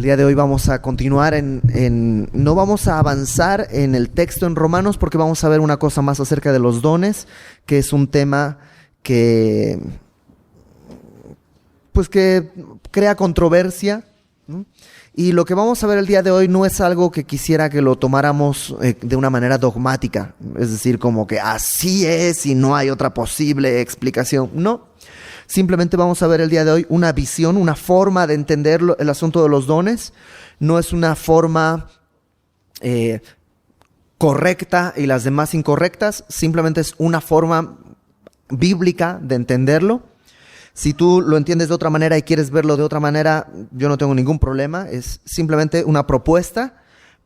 El día de hoy vamos a continuar no vamos a avanzar en el texto en Romanos porque vamos a ver una cosa más acerca de los dones, que es un tema que crea controversia, ¿no? Y lo que vamos a ver el día de hoy no es algo que quisiera que lo tomáramos de una manera dogmática, es decir, como que así es y no hay otra posible explicación. No, simplemente vamos a ver el día de hoy una visión, una forma de entender el asunto de los dones. No es una forma correcta y las demás incorrectas, simplemente es una forma bíblica de entenderlo. Si tú lo entiendes de otra manera y quieres verlo de otra manera, yo no tengo ningún problema. Es simplemente una propuesta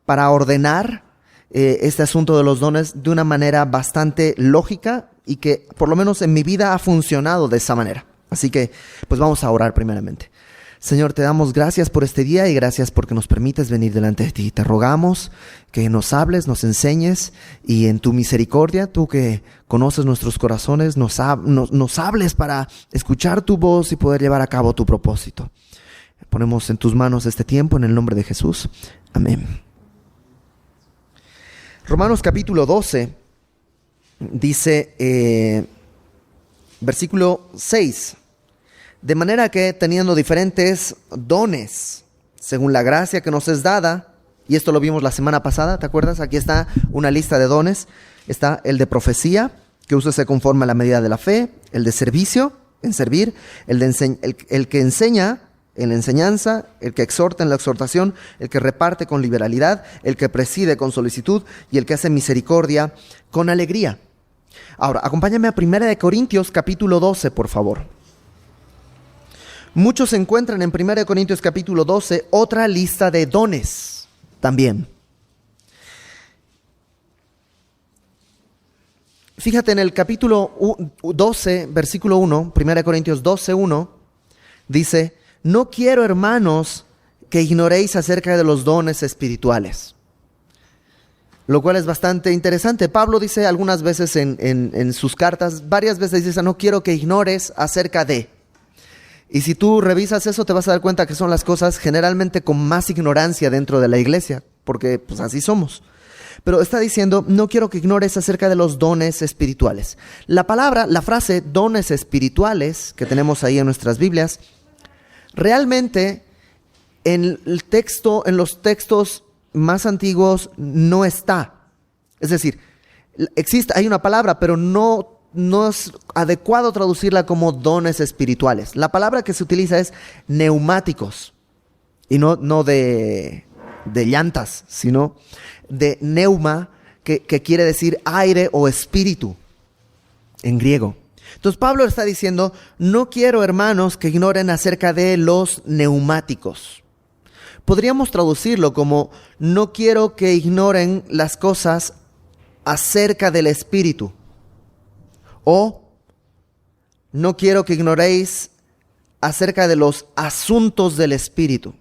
para ordenar este asunto de los dones de una manera bastante lógica y que por lo menos en mi vida ha funcionado de esa manera. Así que pues vamos a orar primeramente. Señor, te damos gracias por este día y gracias porque nos permites venir delante de ti. Te rogamos que nos hables, nos enseñes y en tu misericordia, tú que conoces nuestros corazones, nos hables para escuchar tu voz y poder llevar a cabo tu propósito. Ponemos en tus manos este tiempo en el nombre de Jesús. Amén. Romanos capítulo 12 dice, versículo 6. De manera que teniendo diferentes dones, según la gracia que nos es dada, y esto lo vimos la semana pasada, ¿te acuerdas? Aquí está una lista de dones. Está el de profecía, que úsese conforme a la medida de la fe, el de servicio, en servir, el que enseña, en la enseñanza, el que exhorta en la exhortación, el que reparte con liberalidad, el que preside con solicitud y el que hace misericordia con alegría. Ahora, acompáñame a 1 Corintios capítulo 12, por favor. Muchos encuentran en 1 Corintios capítulo 12 otra lista de dones también. Fíjate en el capítulo 12, versículo 1, 1 Corintios 12, 1, dice, no quiero, hermanos, que ignoréis acerca de los dones espirituales. Lo cual es bastante interesante. Pablo dice algunas veces en sus cartas, varias veces dice, no quiero que ignores acerca de. Y si tú revisas eso, te vas a dar cuenta que son las cosas generalmente con más ignorancia dentro de la iglesia, porque pues así somos. Pero está diciendo, no quiero que ignores acerca de los dones espirituales. La frase dones espirituales que tenemos ahí en nuestras Biblias, realmente en los textos más antiguos no está. Es decir, hay una palabra, pero no es adecuado traducirla como dones espirituales. La palabra que se utiliza es neumáticos, y no de llantas, sino de neuma, que quiere decir aire o espíritu en griego. Entonces Pablo está diciendo, no quiero, hermanos, que ignoren acerca de los neumáticos. Podríamos traducirlo como, no quiero que ignoren las cosas acerca del espíritu. O, no quiero que ignoréis acerca de los asuntos del Espíritu.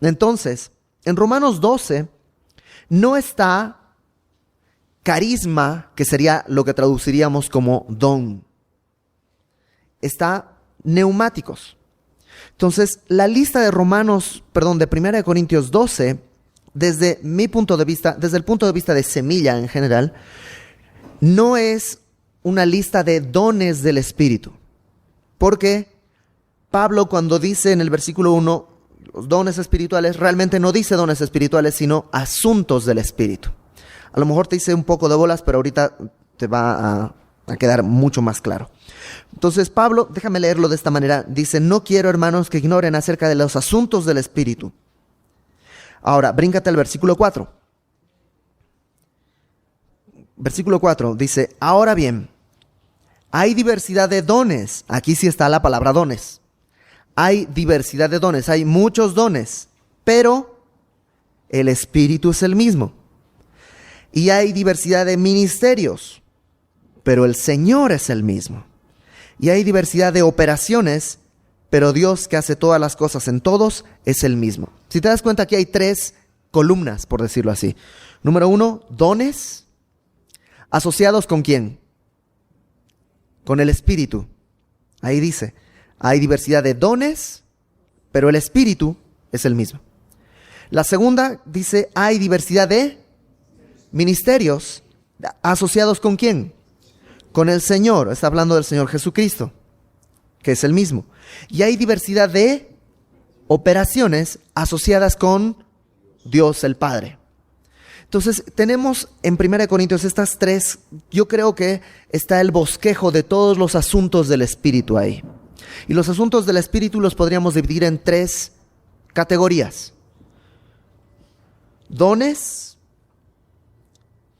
Entonces, en Romanos 12, no está carisma, que sería lo que traduciríamos como don. Está neumáticos. Entonces, la lista de de 1 Corintios 12, desde mi punto de vista, desde el punto de vista de Semilla en general, no es una lista de dones del Espíritu. Porque Pablo, cuando dice en el versículo 1 los dones espirituales, realmente no dice dones espirituales, sino asuntos del Espíritu. A lo mejor te hice un poco de bolas, pero ahorita te va a quedar mucho más claro. Entonces Pablo, déjame leerlo de esta manera, dice, no quiero, hermanos, que ignoren acerca de los asuntos del Espíritu. Ahora, bríncate al versículo 4. Versículo 4 dice, ahora bien, hay diversidad de dones. Aquí sí está la palabra dones. Hay diversidad de dones, hay muchos dones, pero el Espíritu es el mismo. Y hay diversidad de ministerios, pero el Señor es el mismo. Y hay diversidad de operaciones, pero Dios que hace todas las cosas en todos es el mismo. Si te das cuenta, aquí hay 3 columnas, por decirlo así. Número 1, dones. ¿Asociados con quién? Con el Espíritu. Ahí dice, hay diversidad de dones, pero el Espíritu es el mismo. La segunda dice, hay diversidad de ministerios. ¿Asociados con quién? Con el Señor. Está hablando del Señor Jesucristo, que es el mismo. Y hay diversidad de operaciones asociadas con Dios el Padre. Entonces tenemos en 1 Corintios estas tres. Yo creo que está el bosquejo de todos los asuntos del Espíritu ahí. Y los asuntos del Espíritu los podríamos dividir en tres categorías. Dones,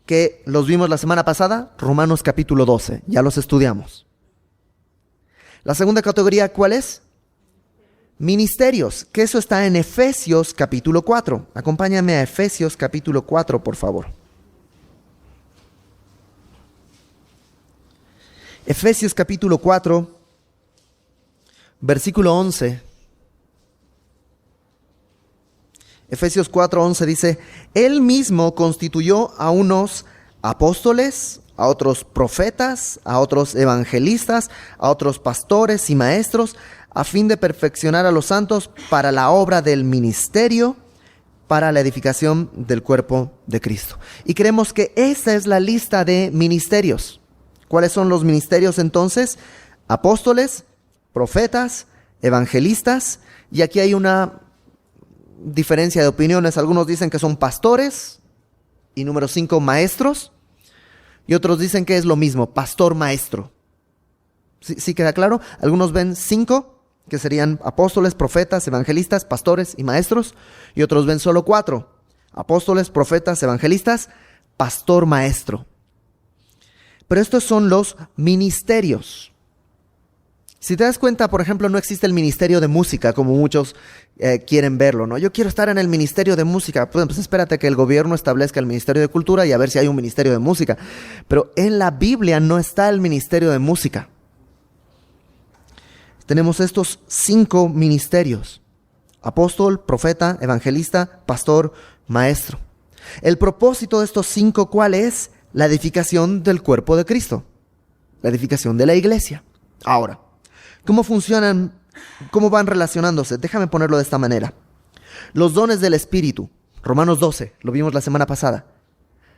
que los vimos la semana pasada, Romanos capítulo 12, ya los estudiamos. La segunda categoría, ¿cuál es? Ministerios, que eso está en Efesios capítulo 4. Acompáñame a Efesios capítulo 4, por favor. Efesios capítulo 4, versículo 11. Efesios 4:11 dice, Él mismo constituyó a unos apóstoles, a otros profetas, a otros evangelistas, a otros pastores y maestros, a fin de perfeccionar a los santos para la obra del ministerio, para la edificación del cuerpo de Cristo. Y creemos que esta es la lista de ministerios. ¿Cuáles son los ministerios entonces? Apóstoles, profetas, evangelistas, y aquí hay una diferencia de opiniones. Algunos dicen que son pastores, y número 5, maestros, y otros dicen que es lo mismo, pastor, maestro. ¿Sí queda claro? Algunos ven 5, que serían apóstoles, profetas, evangelistas, pastores y maestros, y otros ven solo 4, apóstoles, profetas, evangelistas, pastor, maestro. Pero estos son los ministerios. Si te das cuenta, por ejemplo, no existe el ministerio de música, como muchos quieren verlo, ¿no? Yo quiero estar en el ministerio de música. Pues espérate que el gobierno establezca el ministerio de cultura y a ver si hay un ministerio de música. Pero en la Biblia no está el ministerio de música. Tenemos estos 5 ministerios: apóstol, profeta, evangelista, pastor, maestro. El propósito de estos 5, ¿cuál es? La edificación del cuerpo de Cristo, la edificación de la iglesia. Ahora, ¿cómo funcionan? ¿Cómo van relacionándose? Déjame ponerlo de esta manera. Los dones del Espíritu, Romanos 12, lo vimos la semana pasada.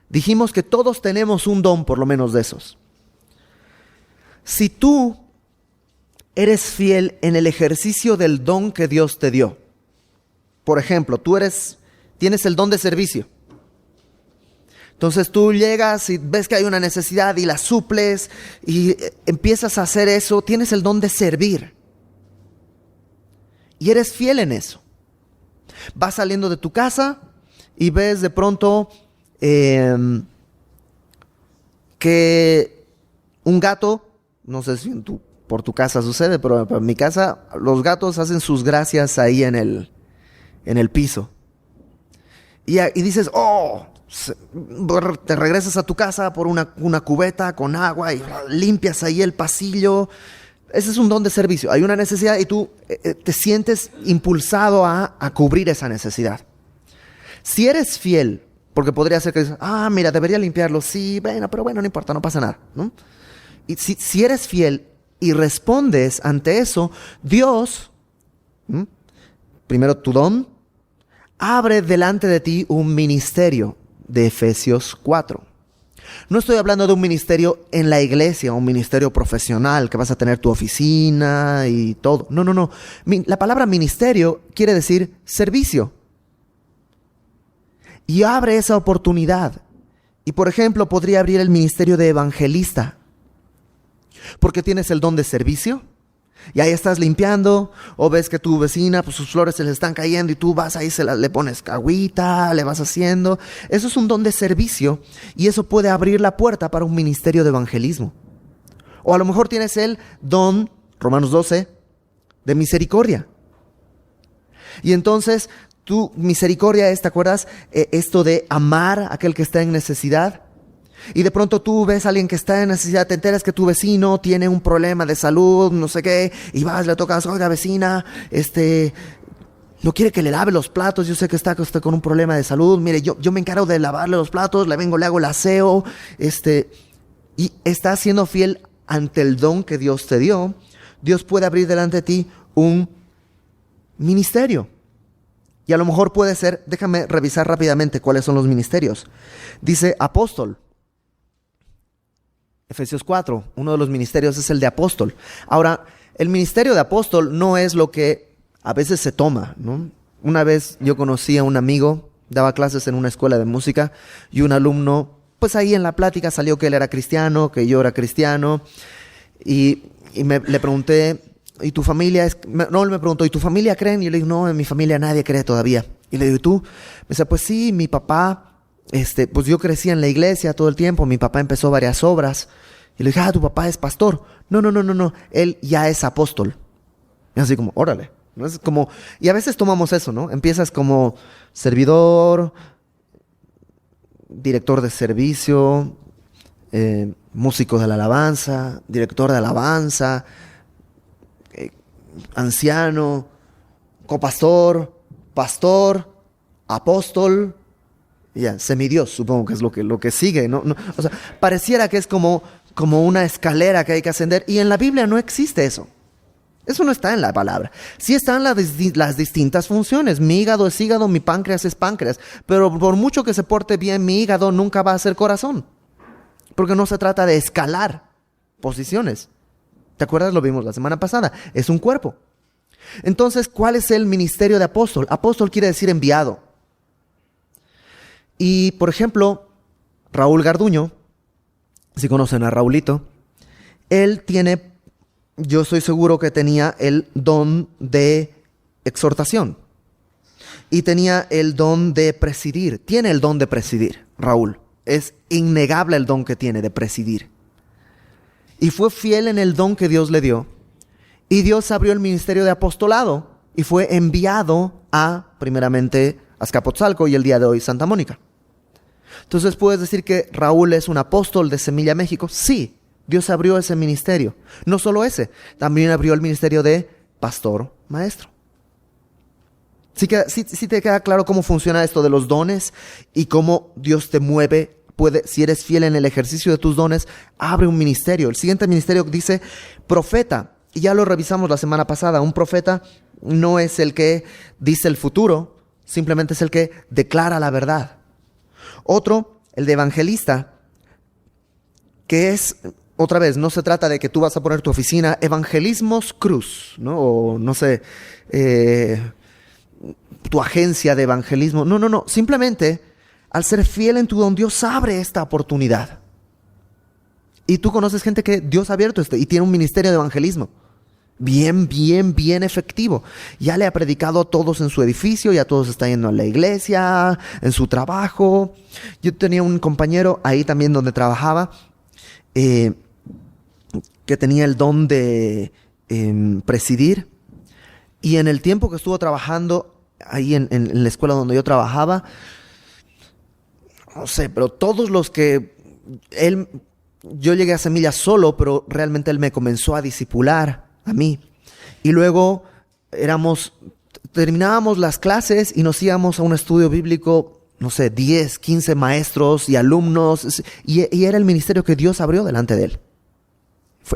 Dijimos que todos tenemos un don, por lo menos de esos. Si tú eres fiel en el ejercicio del don que Dios te dio, por ejemplo, tienes el don de servicio. Entonces tú llegas y ves que hay una necesidad y la suples y empiezas a hacer eso. Tienes el don de servir y eres fiel en eso. Vas saliendo de tu casa y ves de pronto que un gato, no sé si por tu casa sucede, pero en mi casa los gatos hacen sus gracias ahí en el piso. Y dices, te regresas a tu casa por una cubeta con agua y limpias ahí el pasillo. Ese es un don de servicio. Hay una necesidad y tú te sientes impulsado a cubrir esa necesidad. Si eres fiel, porque podría ser que dices, mira, debería limpiarlo. Sí, pero no importa, no pasa nada, ¿no? Y si eres fiel y respondes ante eso, Dios, primero tu don, abre delante de ti un ministerio de Efesios 4. No estoy hablando de un ministerio en la iglesia, un ministerio profesional, que vas a tener tu oficina y todo. No. La palabra ministerio quiere decir servicio. Y abre esa oportunidad. Y por ejemplo, podría abrir el ministerio de evangelista, porque tienes el don de servicio. Y ahí estás limpiando, o ves que tu vecina, pues sus flores se le están cayendo y tú vas ahí, le pones agüita, le vas haciendo. Eso es un don de servicio y eso puede abrir la puerta para un ministerio de evangelismo. O a lo mejor tienes el don, Romanos 12, de misericordia. Y entonces tu misericordia es, ¿te acuerdas? Esto de amar a aquel que está en necesidad. Y de pronto tú ves a alguien que está en necesidad, te enteras que tu vecino tiene un problema de salud, no sé qué, y vas, le tocas, oiga vecina, no quiere que le lave los platos, yo sé que está con un problema de salud, mire, yo me encargo de lavarle los platos, le hago el aseo, y estás siendo fiel ante el don que Dios te dio. Dios puede abrir delante de ti un ministerio. Y a lo mejor puede ser, déjame revisar rápidamente cuáles son los ministerios. Dice apóstol. Efesios 4, uno de los ministerios es el de apóstol. Ahora, el ministerio de apóstol no es lo que a veces se toma, ¿no? Una vez yo conocí a un amigo, daba clases en una escuela de música, y un alumno, pues ahí en la plática salió que él era cristiano, que yo era cristiano, y le pregunté, ¿y tu familia es? No, él me preguntó, ¿y tu familia creen? Y yo le digo, no, en mi familia nadie cree todavía. Y le digo, ¿y tú? Me dice, pues sí, mi papá, pues yo crecí en la iglesia todo el tiempo, mi papá empezó varias obras. Y le dije, tu papá es pastor. No, él ya es apóstol. Y así como, órale. ¿No? Es como, y a veces tomamos eso, ¿no? Empiezas como servidor, director de servicio, músico de la alabanza, director de alabanza, anciano, copastor, pastor, apóstol, ya, semidios, supongo que es lo que sigue, ¿no? O sea, pareciera que es como una escalera que hay que ascender, y en la Biblia no existe eso. Eso no está en la palabra. Sí están las distintas funciones. Mi hígado es hígado, mi páncreas es páncreas, pero por mucho que se porte bien mi hígado, nunca va a ser corazón, porque no se trata de escalar posiciones. ¿Te acuerdas? Lo vimos la semana pasada. Es un cuerpo. Entonces, ¿cuál es el ministerio de apóstol? Apóstol quiere decir enviado. Y, por ejemplo, Raúl Garduño, si conocen a Raulito, él tiene, yo estoy seguro que tenía el don de exhortación. Y tenía el don de presidir. Tiene el don de presidir, Raúl. Es innegable el don que tiene de presidir. Y fue fiel en el don que Dios le dio. Y Dios abrió el ministerio de apostolado y fue enviado primeramente, Azcapotzalco y el día de hoy Santa Mónica. Entonces, ¿puedes decir que Raúl es un apóstol de Semilla México? Sí, Dios abrió ese ministerio. No solo ese, también abrió el ministerio de pastor maestro. Sí te queda claro cómo funciona esto de los dones y cómo Dios te mueve. Si eres fiel en el ejercicio de tus dones, abre un ministerio. El siguiente ministerio dice profeta. Y ya lo revisamos la semana pasada. Un profeta no es el que dice el futuro, simplemente es el que declara la verdad. Otro, el de evangelista, que es, otra vez, no se trata de que tú vas a poner tu oficina Evangelismos Cruz, ¿no? O no sé, tu agencia de evangelismo. No. Simplemente, al ser fiel en tu don, Dios abre esta oportunidad. Y tú conoces gente que Dios ha abierto y tiene un ministerio de evangelismo. Bien efectivo. Ya le ha predicado a todos en su edificio, ya todos están yendo a la iglesia, en su trabajo. Yo tenía un compañero ahí también donde trabajaba, que tenía el don de presidir. Y en el tiempo que estuvo trabajando ahí en la escuela donde yo trabajaba, no sé, pero todos los que yo llegué a Semilla solo, pero realmente él me comenzó a discipular a mí. Y luego terminábamos las clases y nos íbamos a un estudio bíblico, no sé, 10, 15 maestros y alumnos, y era el ministerio que Dios abrió delante de él.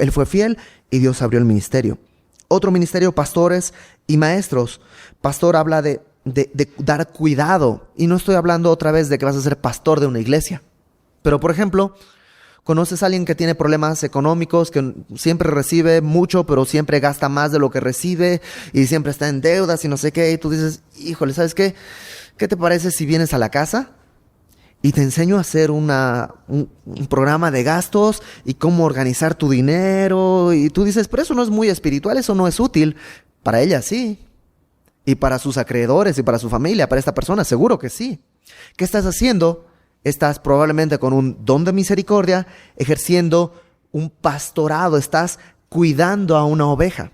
Él fue fiel y Dios abrió el ministerio. Otro ministerio, pastores y maestros. Pastor habla de dar cuidado, y no estoy hablando otra vez de que vas a ser pastor de una iglesia, pero por ejemplo, conoces a alguien que tiene problemas económicos, que siempre recibe mucho, pero siempre gasta más de lo que recibe y siempre está en deudas y no sé qué. Y tú dices, híjole, ¿sabes qué? ¿Qué te parece si vienes a la casa y te enseño a hacer un programa de gastos y cómo organizar tu dinero? Y tú dices, pero eso no es muy espiritual, eso no es útil. Para ella sí. Y para sus acreedores y para su familia, para esta persona, seguro que sí. ¿Qué estás haciendo? Estás probablemente con un don de misericordia, ejerciendo un pastorado, estás cuidando a una oveja.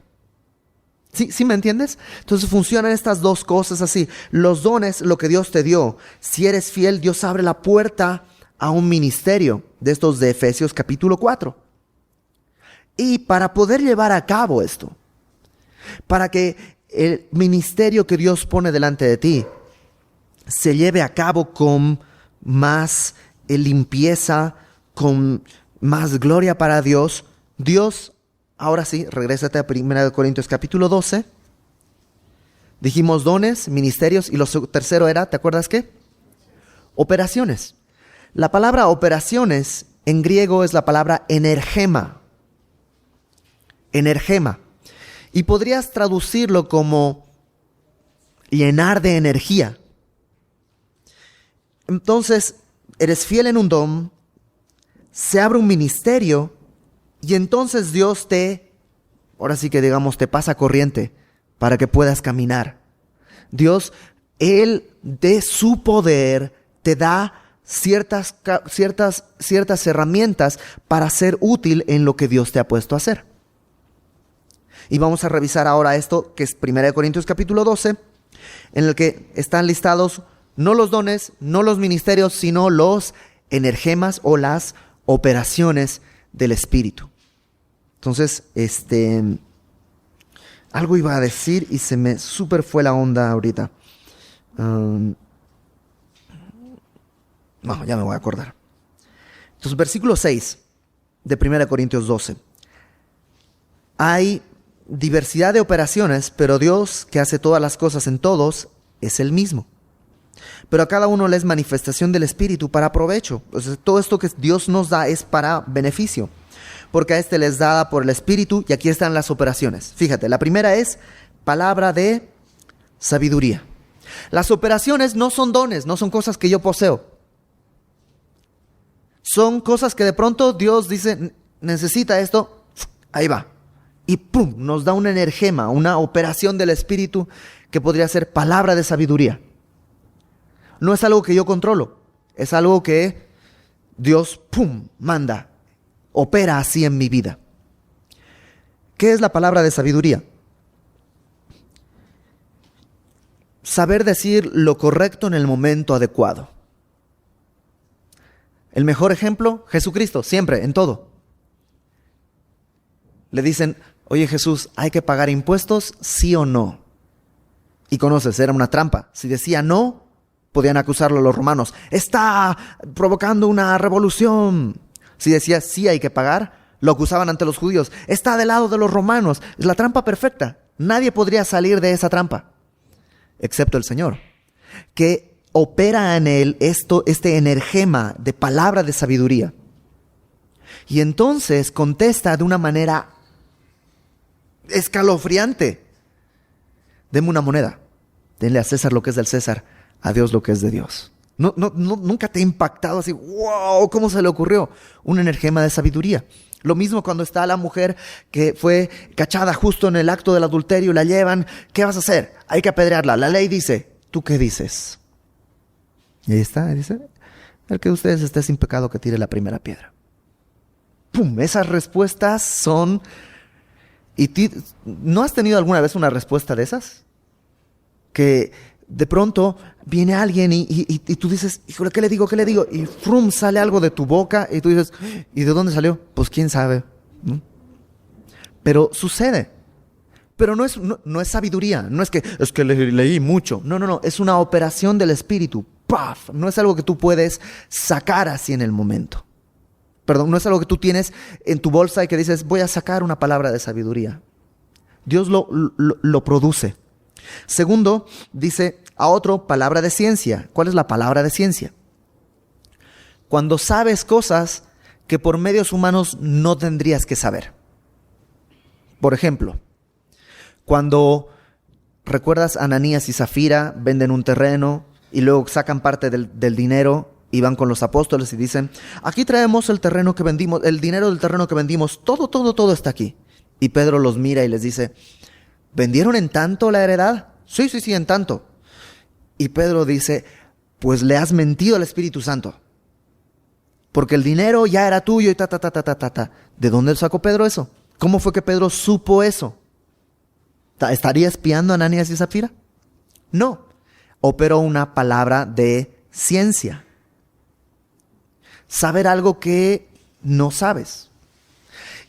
¿Sí me entiendes? Entonces funcionan estas dos cosas así. Los dones, lo que Dios te dio. Si eres fiel, Dios abre la puerta a un ministerio, de estos de Efesios capítulo 4. Y para poder llevar a cabo esto, para que el ministerio que Dios pone delante de ti se lleve a cabo con más limpieza, con más gloria para Dios, ahora sí, regrésate a 1 Corintios capítulo 12, Dijimos dones, ministerios y lo tercero era, ¿te acuerdas qué? Operaciones. La palabra operaciones en griego es la palabra energema. Energema. Y podrías traducirlo como llenar de energía. Entonces, eres fiel en un don, se abre un ministerio y entonces Dios ahora sí que digamos, te pasa corriente para que puedas caminar. Dios, Él de su poder te da ciertas herramientas para ser útil en lo que Dios te ha puesto a hacer. Y vamos a revisar ahora esto, que es 1 Corintios capítulo 12, en el que están listados no los dones, no los ministerios, sino los energemas o las operaciones del Espíritu. Entonces, algo iba a decir y se me súper fue la onda ahorita. No, ya me voy a acordar. Entonces, versículo 6 de 1 Corintios 12. Hay diversidad de operaciones, pero Dios, que hace todas las cosas en todos, es el mismo. Pero a cada uno le es manifestación del Espíritu para provecho. O sea, todo esto que Dios nos da es para beneficio. Porque a este les da por el Espíritu, y aquí están las operaciones. Fíjate, la primera es palabra de sabiduría. Las operaciones no son dones, no son cosas que yo poseo. Son cosas que de pronto Dios dice, necesita esto, ahí va. Y ¡pum!, nos da un energema, una operación del Espíritu que podría ser palabra de sabiduría. No es algo que yo controlo, es algo que Dios, ¡pum!, manda, opera así en mi vida. ¿Qué es la palabra de sabiduría? Saber decir lo correcto en el momento adecuado. El mejor ejemplo, Jesucristo, siempre, en todo. Le dicen, oye Jesús, ¿hay que pagar impuestos, sí o no? Y conoces, era una trampa. Si decía no, podían acusarlo a los romanos. Está provocando una revolución. Si decía sí hay que pagar, lo acusaban ante los judíos. Está del lado de los romanos. Es la trampa perfecta. Nadie podría salir de esa trampa, excepto el Señor, que opera en él este energema de palabra de sabiduría. Y entonces contesta de una manera escalofriante. Deme una moneda. Denle a César lo que es del César, a Dios lo que es de Dios. Nunca te ha impactado así, wow, ¿cómo se le ocurrió? Un energema de sabiduría. Lo mismo cuando está la mujer que fue cachada justo en el acto del adulterio, la llevan, ¿qué vas a hacer? Hay que apedrearla. La ley dice, ¿tú qué dices? Y ahí está, dice, el que de ustedes esté sin pecado que tire la primera piedra. ¡Pum! Esas respuestas son... ¿No has tenido alguna vez una respuesta de esas? Que de pronto viene alguien y tú dices, híjole, ¿qué le digo? ¿Qué le digo? Y frum, sale algo de tu boca y tú dices, ¿y de dónde salió? Pues quién sabe. ¿No? Pero sucede. Pero no es sabiduría, no es que leí mucho. No, es una operación del Espíritu. ¡Paf! No es algo que tú puedes sacar así en el momento. Perdón, no es algo que tú tienes en tu bolsa y que dices, voy a sacar una palabra de sabiduría. Dios lo produce. Segundo, dice a otro, palabra de ciencia. ¿Cuál es la palabra de ciencia? Cuando sabes cosas que por medios humanos no tendrías que saber. Por ejemplo, cuando recuerdas a Ananías y Zafira, venden un terreno y luego sacan parte del dinero y van con los apóstoles y dicen, aquí traemos el terreno que vendimos, el dinero del terreno que vendimos, todo está aquí. Y Pedro los mira y les dice, ¿vendieron en tanto la heredad? Sí, en tanto. Y Pedro dice, pues le has mentido al Espíritu Santo. Porque el dinero ya era tuyo y ¿De dónde sacó Pedro eso? ¿Cómo fue que Pedro supo eso? ¿Estaría espiando a Ananías y Zafira? No. Operó una palabra de ciencia. Saber algo que no sabes.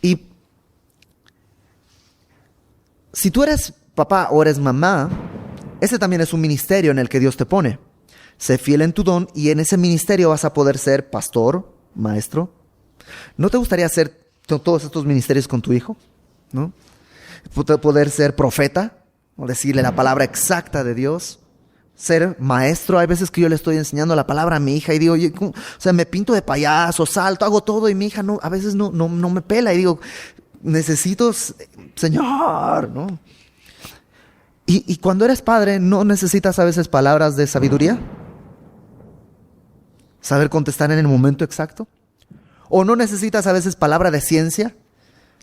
Y si tú eres papá o eres mamá, ese también es un ministerio en el que Dios te pone. Sé fiel en tu don y en ese ministerio vas a poder ser pastor, maestro. ¿No te gustaría hacer todos estos ministerios con tu hijo? ¿No? Poder ser profeta, o decirle la palabra exacta de Dios. Ser maestro, hay veces que yo le estoy enseñando la palabra a mi hija y digo, oye, o sea, me pinto de payaso, salto, hago todo y mi hija a veces no me pela y digo, necesito, Señor, ¿no? Y cuando eres padre, ¿no necesitas a veces palabras de sabiduría? ¿Saber contestar en el momento exacto? ¿O no necesitas a veces palabra de ciencia?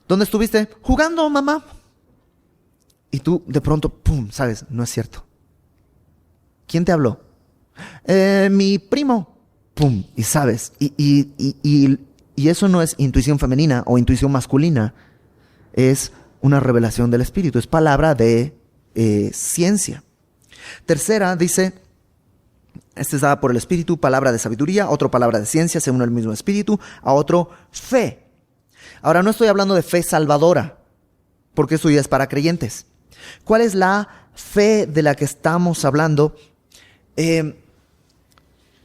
¿Dónde estuviste? Jugando, mamá. Y tú de pronto, pum, sabes, no es cierto. ¿Quién te habló? Mi primo. Pum, y sabes. Y eso no es intuición femenina o intuición masculina. Es una revelación del Espíritu. Es palabra de ciencia. Tercera, dice, esta es dada por el Espíritu, palabra de sabiduría. Otro, palabra de ciencia, según el mismo Espíritu. A otro, fe. Ahora, no estoy hablando de fe salvadora, porque eso ya es para creyentes. ¿Cuál es la fe de la que estamos hablando?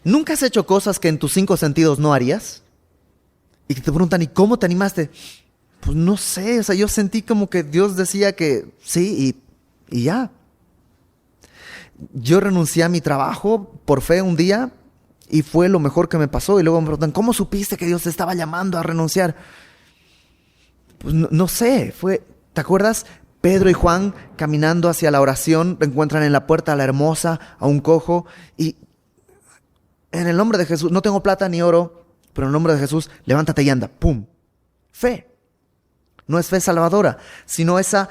¿Nunca has hecho cosas que en tus 5 sentidos no harías? Y que te preguntan, ¿y cómo te animaste? Pues no sé, o sea, yo sentí como que Dios decía que sí y ya. Yo renuncié a mi trabajo por fe un día y fue lo mejor que me pasó. Y luego me preguntan, ¿cómo supiste que Dios te estaba llamando a renunciar? Pues no sé, ¿te acuerdas? Pedro y Juan caminando hacia la oración, encuentran en la puerta a la hermosa, a un cojo, y en el nombre de Jesús, no tengo plata ni oro, pero en el nombre de Jesús, levántate y anda, ¡pum! Fe. No es fe salvadora, sino esa,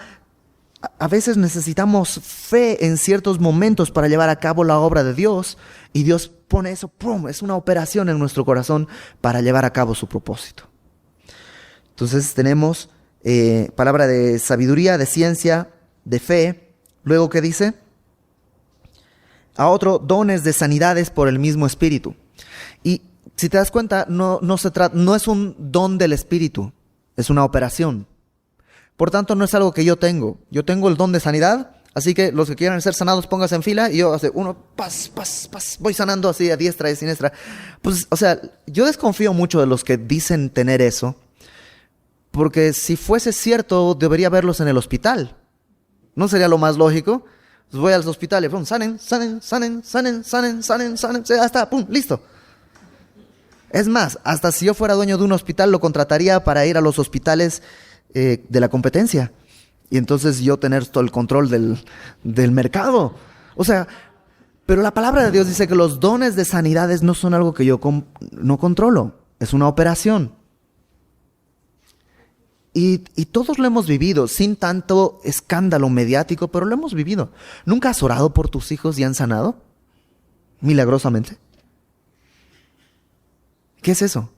a veces necesitamos fe en ciertos momentos para llevar a cabo la obra de Dios, y Dios pone eso, ¡pum! Es una operación en nuestro corazón para llevar a cabo su propósito. Entonces tenemos palabra de sabiduría, de ciencia, de fe. Luego, ¿qué dice? A otro, dones de sanidades por el mismo Espíritu. Y si te das cuenta, no es un don del Espíritu, es una operación. Por tanto, no es algo que yo tengo. Yo tengo el don de sanidad, así que los que quieran ser sanados, pónganse en fila y yo hace uno, voy sanando así a diestra y siniestra. Pues, o sea, yo desconfío mucho de los que dicen tener eso, porque si fuese cierto, debería verlos en el hospital. ¿No sería lo más lógico? Pues voy a los hospitales, pum, sanen, ya está, pum, listo. Es más, hasta si yo fuera dueño de un hospital, lo contrataría para ir a los hospitales de la competencia. Y entonces yo tener todo el control del mercado. O sea, pero la palabra de Dios dice que los dones de sanidades no son algo que yo no controlo. Es una operación. Y todos lo hemos vivido, sin tanto escándalo mediático, pero lo hemos vivido. ¿Nunca has orado por tus hijos y han sanado? Milagrosamente. ¿Qué es eso?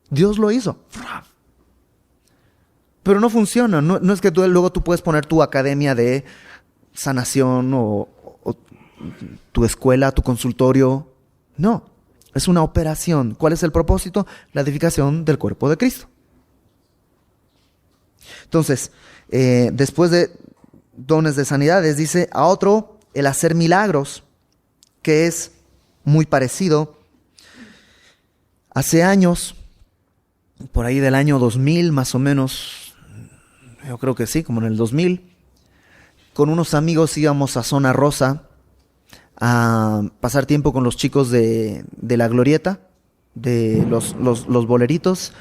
Dios lo hizo. Pero no funciona. No es que luego tú puedes poner tu academia de sanación o tu escuela, tu consultorio. No, es una operación. ¿Cuál es el propósito? La edificación del cuerpo de Cristo. Entonces, después de dones de sanidades, dice a otro el hacer milagros, que es muy parecido. Hace años, por ahí del año 2000 más o menos, yo creo que sí, como en el 2000, con unos amigos íbamos a Zona Rosa a pasar tiempo con los chicos de la glorieta, de los boleritos.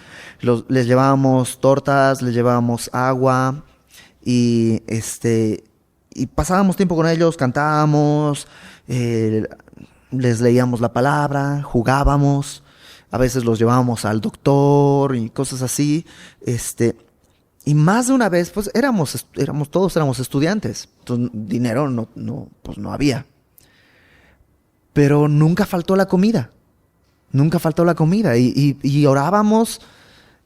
Les llevábamos tortas, les llevábamos agua y pasábamos tiempo con ellos, cantábamos, les leíamos la palabra, jugábamos, a veces los llevábamos al doctor y cosas así, y más de una vez, pues todos éramos estudiantes, entonces dinero no había, pero nunca faltó la comida y orábamos.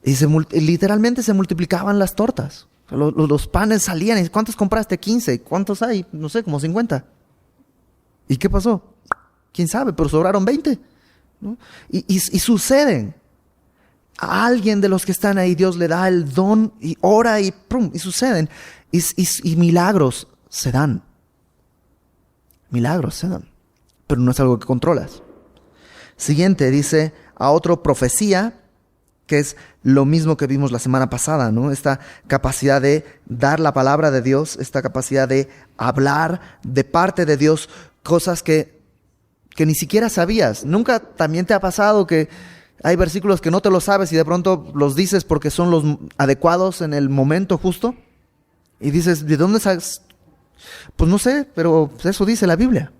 Y literalmente se multiplicaban las tortas. Los panes salían. ¿Y cuántos compraste? 15. ¿Cuántos hay? No sé, como 50. ¿Y qué pasó? ¿Quién sabe? Pero sobraron 20. ¿No? Y suceden. A alguien de los que están ahí, Dios le da el don y ora y ¡prum! Y suceden. Y milagros se dan. Milagros se dan. Pero no es algo que controlas. Siguiente, dice a otro profecía, que es lo mismo que vimos la semana pasada, ¿no? Esta capacidad de dar la palabra de Dios, esta capacidad de hablar de parte de Dios cosas que ni siquiera sabías. ¿Nunca también te ha pasado que hay versículos que no te los sabes y de pronto los dices porque son los adecuados en el momento justo? Y dices, ¿de dónde sabes? Pues no sé, pero eso dice la Biblia.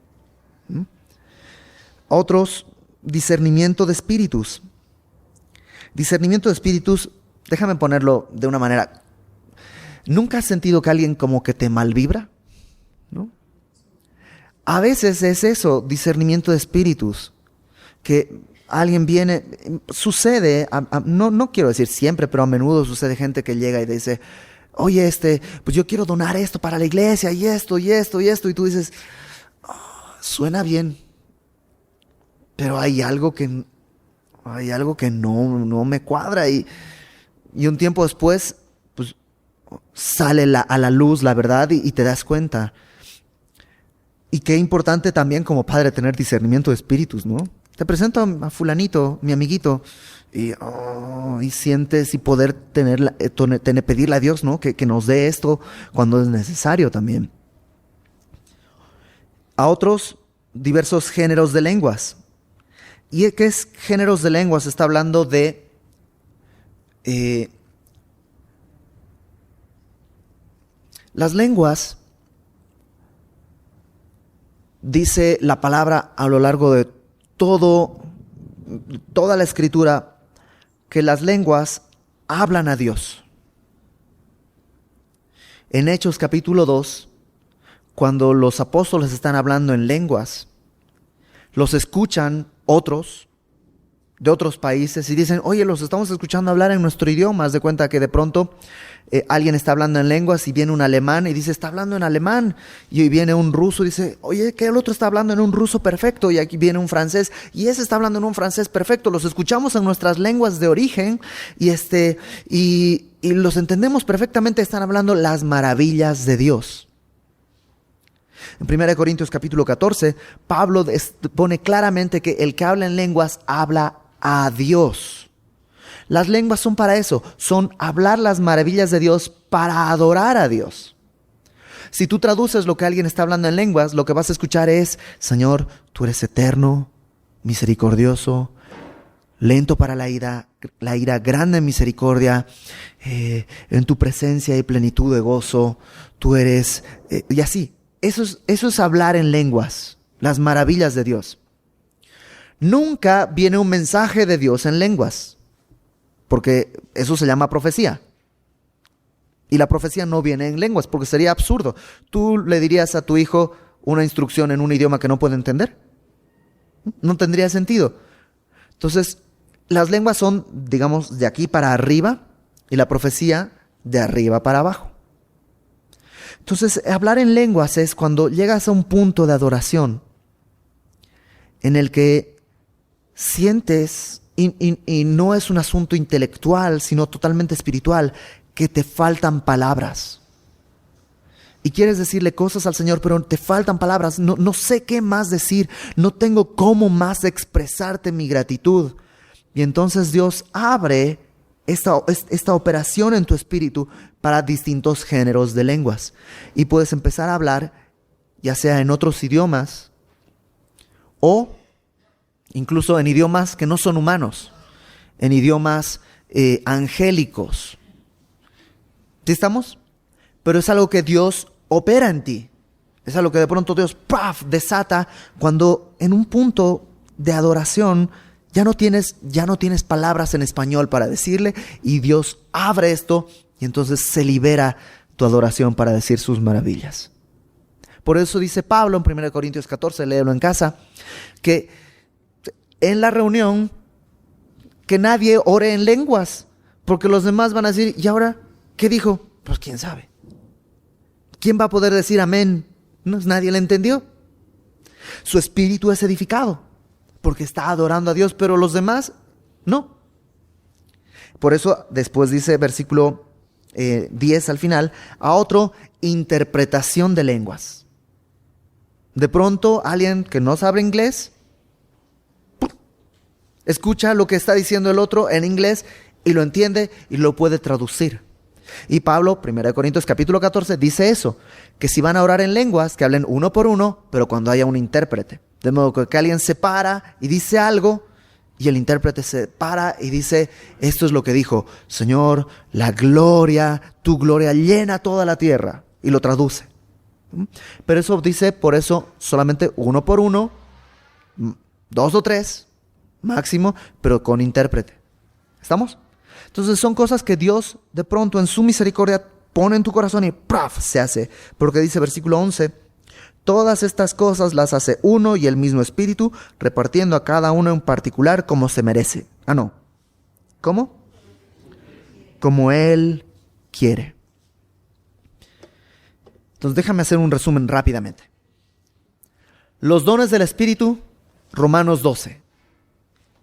Otros, discernimiento de espíritus. Discernimiento de espíritus, déjame ponerlo de una manera. ¿Nunca has sentido que alguien como que te malvibra? ¿No? A veces es eso, discernimiento de espíritus. Que alguien viene, sucede, no quiero decir siempre, pero a menudo sucede gente que llega y dice, oye, pues yo quiero donar esto para la iglesia, y esto, y esto, y esto. Y tú dices, oh, suena bien, pero hay algo que no me cuadra. Y un tiempo después, pues, sale a la luz la verdad y te das cuenta. Y qué importante también como padre tener discernimiento de espíritus, ¿no? Te presento a fulanito, mi amiguito, y sientes y poder pedirle a Dios, ¿no? Que nos dé esto cuando es necesario también. A otros, diversos géneros de lenguas. ¿Y qué es géneros de lenguas? Está hablando de las lenguas. Dice la palabra a lo largo de toda la escritura que las lenguas hablan a Dios. En Hechos capítulo 2, cuando los apóstoles están hablando en lenguas, los escuchan otros de otros países y dicen, oye, los estamos escuchando hablar en nuestro idioma. Haz de cuenta que de pronto alguien está hablando en lenguas y viene un alemán y dice, está hablando en alemán. Y hoy viene un ruso y dice, oye, que el otro está hablando en un ruso perfecto. Y aquí viene un francés y ese está hablando en un francés perfecto. Los escuchamos en nuestras lenguas de origen y los entendemos perfectamente. Están hablando las maravillas de Dios. En 1 Corintios capítulo 14, Pablo pone claramente que el que habla en lenguas habla a Dios. Las lenguas son para eso, son hablar las maravillas de Dios para adorar a Dios. Si tú traduces lo que alguien está hablando en lenguas, lo que vas a escuchar es, Señor, tú eres eterno, misericordioso, lento para la ira, grande en misericordia, en tu presencia hay plenitud de gozo, tú eres, y así. Eso es hablar en lenguas, las maravillas de Dios. Nunca viene un mensaje de Dios en lenguas, porque eso se llama profecía. Y la profecía no viene en lenguas, porque sería absurdo. ¿Tú le dirías a tu hijo una instrucción en un idioma que no puede entender? No tendría sentido. Entonces, las lenguas son, digamos, de aquí para arriba, y la profecía de arriba para abajo. Entonces, hablar en lenguas es cuando llegas a un punto de adoración en el que sientes, y no es un asunto intelectual, sino totalmente espiritual, que te faltan palabras. Y quieres decirle cosas al Señor, pero te faltan palabras. No sé qué más decir, no tengo cómo más expresarte mi gratitud. Y entonces Dios abre esta operación en tu espíritu para distintos géneros de lenguas. Y puedes empezar a hablar, ya sea en otros idiomas o incluso en idiomas que no son humanos, en idiomas angélicos. ¿Sí estamos? Pero es algo que Dios opera en ti. Es algo que de pronto Dios desata cuando en un punto de adoración ya no tienes palabras en español para decirle, y Dios abre esto y entonces se libera tu adoración para decir sus maravillas. Por eso dice Pablo en 1 Corintios 14, léelo en casa, que en la reunión que nadie ore en lenguas, porque los demás van a decir, ¿y ahora qué dijo? Pues quién sabe. ¿Quién va a poder decir amén? Nadie le entendió. Su espíritu es edificado porque está adorando a Dios, pero los demás no. Por eso después dice versículo 10 al final, a otro, interpretación de lenguas. De pronto alguien que no sabe inglés escucha lo que está diciendo el otro en inglés y lo entiende y lo puede traducir. Y Pablo, 1 Corintios capítulo 14, dice eso, que si van a orar en lenguas, que hablen uno por uno, pero cuando haya un intérprete. De modo que alguien se para y dice algo, y el intérprete se para y dice, esto es lo que dijo, Señor, la gloria, tu gloria llena toda la tierra. Y lo traduce. Pero eso dice, por eso, solamente uno por uno, 2 o 3, máximo, pero con intérprete. ¿Estamos? Entonces son cosas que Dios de pronto en su misericordia pone en tu corazón y ¡praf! Se hace. Porque dice versículo 11, todas estas cosas las hace uno y el mismo Espíritu, repartiendo a cada uno en particular como se merece. Ah, no. ¿Cómo? Como Él quiere. Entonces déjame hacer un resumen rápidamente. Los dones del Espíritu, Romanos 12.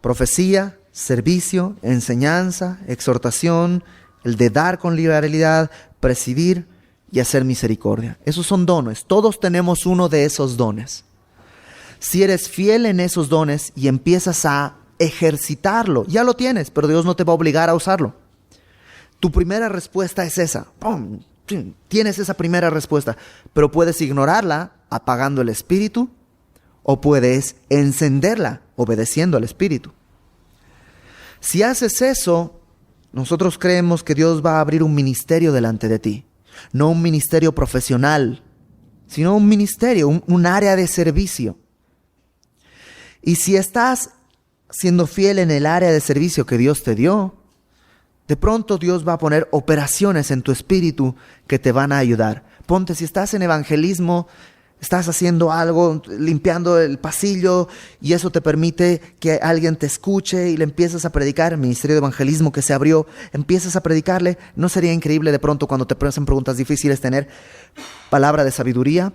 Profecía, servicio, enseñanza, exhortación, el de dar con liberalidad, presidir y hacer misericordia. Esos son dones. Todos tenemos uno de esos dones. Si eres fiel en esos dones y empiezas a ejercitarlo, ya lo tienes, pero Dios no te va a obligar a usarlo. Tu primera respuesta es esa. ¡Pum! Tienes esa primera respuesta, pero puedes ignorarla apagando el Espíritu o puedes encenderla obedeciendo al Espíritu. Si haces eso, nosotros creemos que Dios va a abrir un ministerio delante de ti. No un ministerio profesional, sino un ministerio, un área de servicio. Y si estás siendo fiel en el área de servicio que Dios te dio, de pronto Dios va a poner operaciones en tu espíritu que te van a ayudar. Ponte, si estás en evangelismo, estás haciendo algo, limpiando el pasillo, y eso te permite que alguien te escuche y le empiezas a predicar. El ministerio de evangelismo que se abrió, empiezas a predicarle. ¿No sería increíble de pronto cuando te hacen preguntas difíciles tener palabra de sabiduría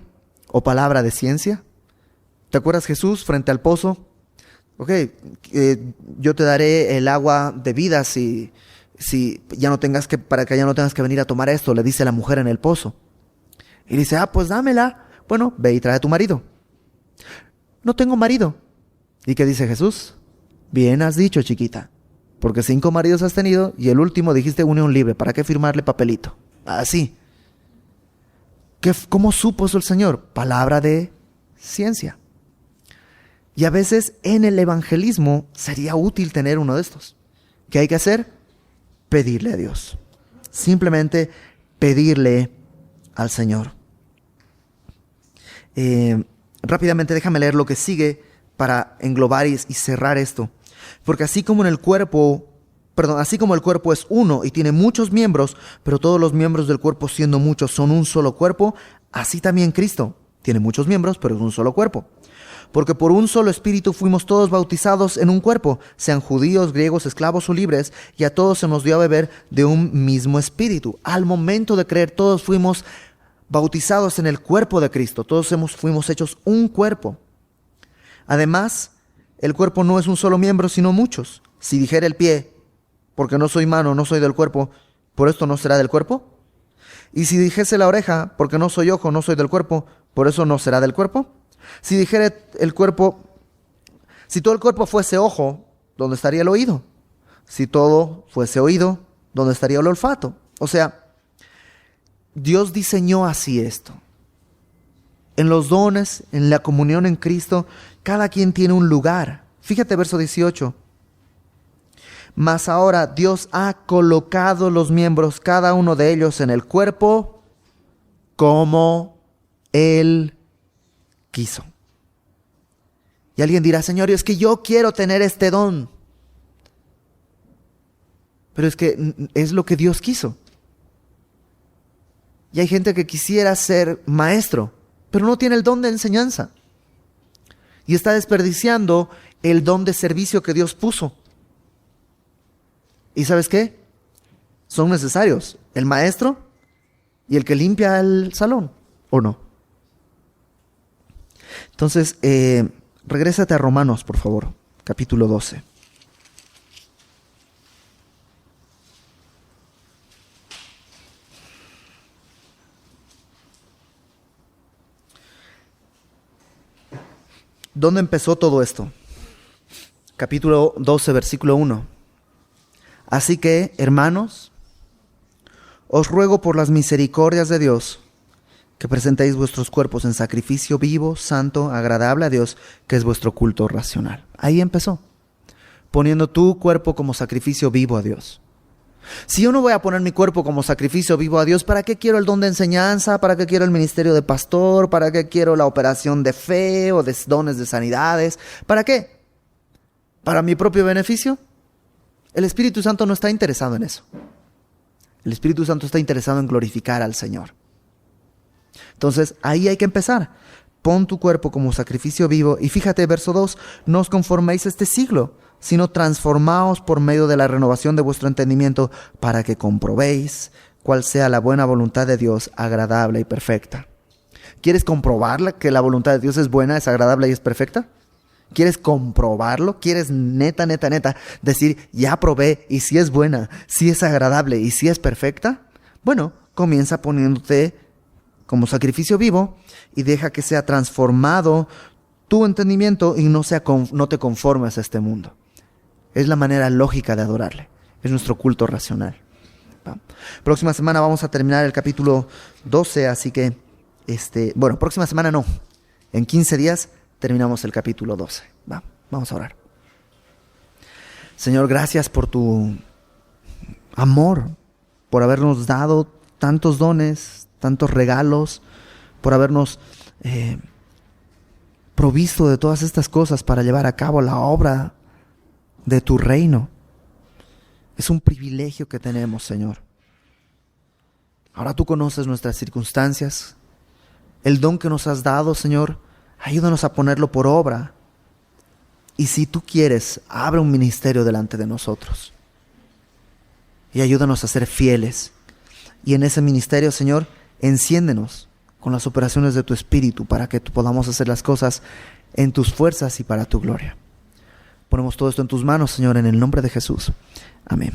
o palabra de ciencia? ¿Te acuerdas Jesús frente al pozo? Yo te daré el agua de vida si ya no tengas que, para que ya no tengas que venir a tomar esto, le dice la mujer en el pozo. Y dice, pues dámela. Bueno, ve y trae a tu marido. No tengo marido. ¿Y qué dice Jesús? Bien has dicho, chiquita, porque 5 maridos has tenido y el último dijiste unión libre. ¿Para qué firmarle papelito? Así. ¿Cómo supo eso el Señor? Palabra de ciencia. Y a veces en el evangelismo sería útil tener uno de estos. ¿Qué hay que hacer? Pedirle a Dios. Simplemente pedirle al Señor. Rápidamente déjame leer lo que sigue para englobar y cerrar esto. Porque así como el cuerpo es uno y tiene muchos miembros, pero todos los miembros del cuerpo siendo muchos son un solo cuerpo, así también Cristo tiene muchos miembros, pero es un solo cuerpo. Porque por un solo espíritu fuimos todos bautizados en un cuerpo, sean judíos, griegos, esclavos o libres, y a todos se nos dio a beber de un mismo espíritu. Al momento de creer, todos fuimos bautizados en el cuerpo de Cristo. Todos fuimos hechos un cuerpo. Además, el cuerpo no es un solo miembro, sino muchos. Si dijera el pie, porque no soy mano, no soy del cuerpo, ¿por esto no será del cuerpo? Y si dijese la oreja, porque no soy ojo, no soy del cuerpo, ¿por eso no será del cuerpo? Si dijera el cuerpo, si todo el cuerpo fuese ojo, ¿dónde estaría el oído? Si todo fuese oído, ¿dónde estaría el olfato? O sea, Dios diseñó así esto. En los dones, en la comunión en Cristo, cada quien tiene un lugar. Fíjate verso 18. Mas ahora Dios ha colocado los miembros, cada uno de ellos, en el cuerpo como Él quiso. Y alguien dirá, Señor, es que yo quiero tener este don. Pero es que es lo que Dios quiso. Y hay gente que quisiera ser maestro, pero no tiene el don de enseñanza. Y está desperdiciando el don de servicio que Dios puso. ¿Y sabes qué? Son necesarios el maestro y el que limpia el salón, ¿o no? Entonces, regrésate a Romanos, por favor, capítulo 12. ¿Dónde empezó todo esto? Capítulo 12, versículo 1. Así que, hermanos, os ruego por las misericordias de Dios que presentéis vuestros cuerpos en sacrificio vivo, santo, agradable a Dios, que es vuestro culto racional. Ahí empezó, poniendo tu cuerpo como sacrificio vivo a Dios. Si yo no voy a poner mi cuerpo como sacrificio vivo a Dios, ¿para qué quiero el don de enseñanza? ¿Para qué quiero el ministerio de pastor? ¿Para qué quiero la operación de fe o de dones de sanidades? ¿Para qué? ¿Para mi propio beneficio? El Espíritu Santo no está interesado en eso. El Espíritu Santo está interesado en glorificar al Señor. Entonces, ahí hay que empezar. Pon tu cuerpo como sacrificio vivo. Y fíjate, verso 2, no os conforméis a este siglo, sino transformaos por medio de la renovación de vuestro entendimiento, para que comprobéis cuál sea la buena voluntad de Dios, agradable y perfecta. ¿Quieres comprobar que la voluntad de Dios es buena, es agradable y es perfecta? ¿Quieres comprobarlo? ¿Quieres neta decir, ya probé y si es buena, si es agradable y si es perfecta? Bueno, comienza poniéndote como sacrificio vivo y deja que sea transformado tu entendimiento y no te conformes a este mundo. Es la manera lógica de adorarle. Es nuestro culto racional. Próxima semana vamos a terminar el capítulo 12, así que, próxima semana no. En 15 días terminamos el capítulo 12. Vamos a orar. Señor, gracias por tu amor, por habernos dado tantos dones, tantos regalos, por habernos provisto de todas estas cosas para llevar a cabo la obra de tu reino. Es un privilegio que tenemos, Señor. Ahora tú conoces nuestras circunstancias. El don que nos has dado, Señor, ayúdanos a ponerlo por obra. Y si tú quieres, abre un ministerio delante de nosotros. Y ayúdanos a ser fieles. Y en ese ministerio, Señor, enciéndenos con las operaciones de tu Espíritu para que podamos hacer las cosas en tus fuerzas y para tu gloria. Ponemos todo esto en tus manos, Señor, en el nombre de Jesús. Amén.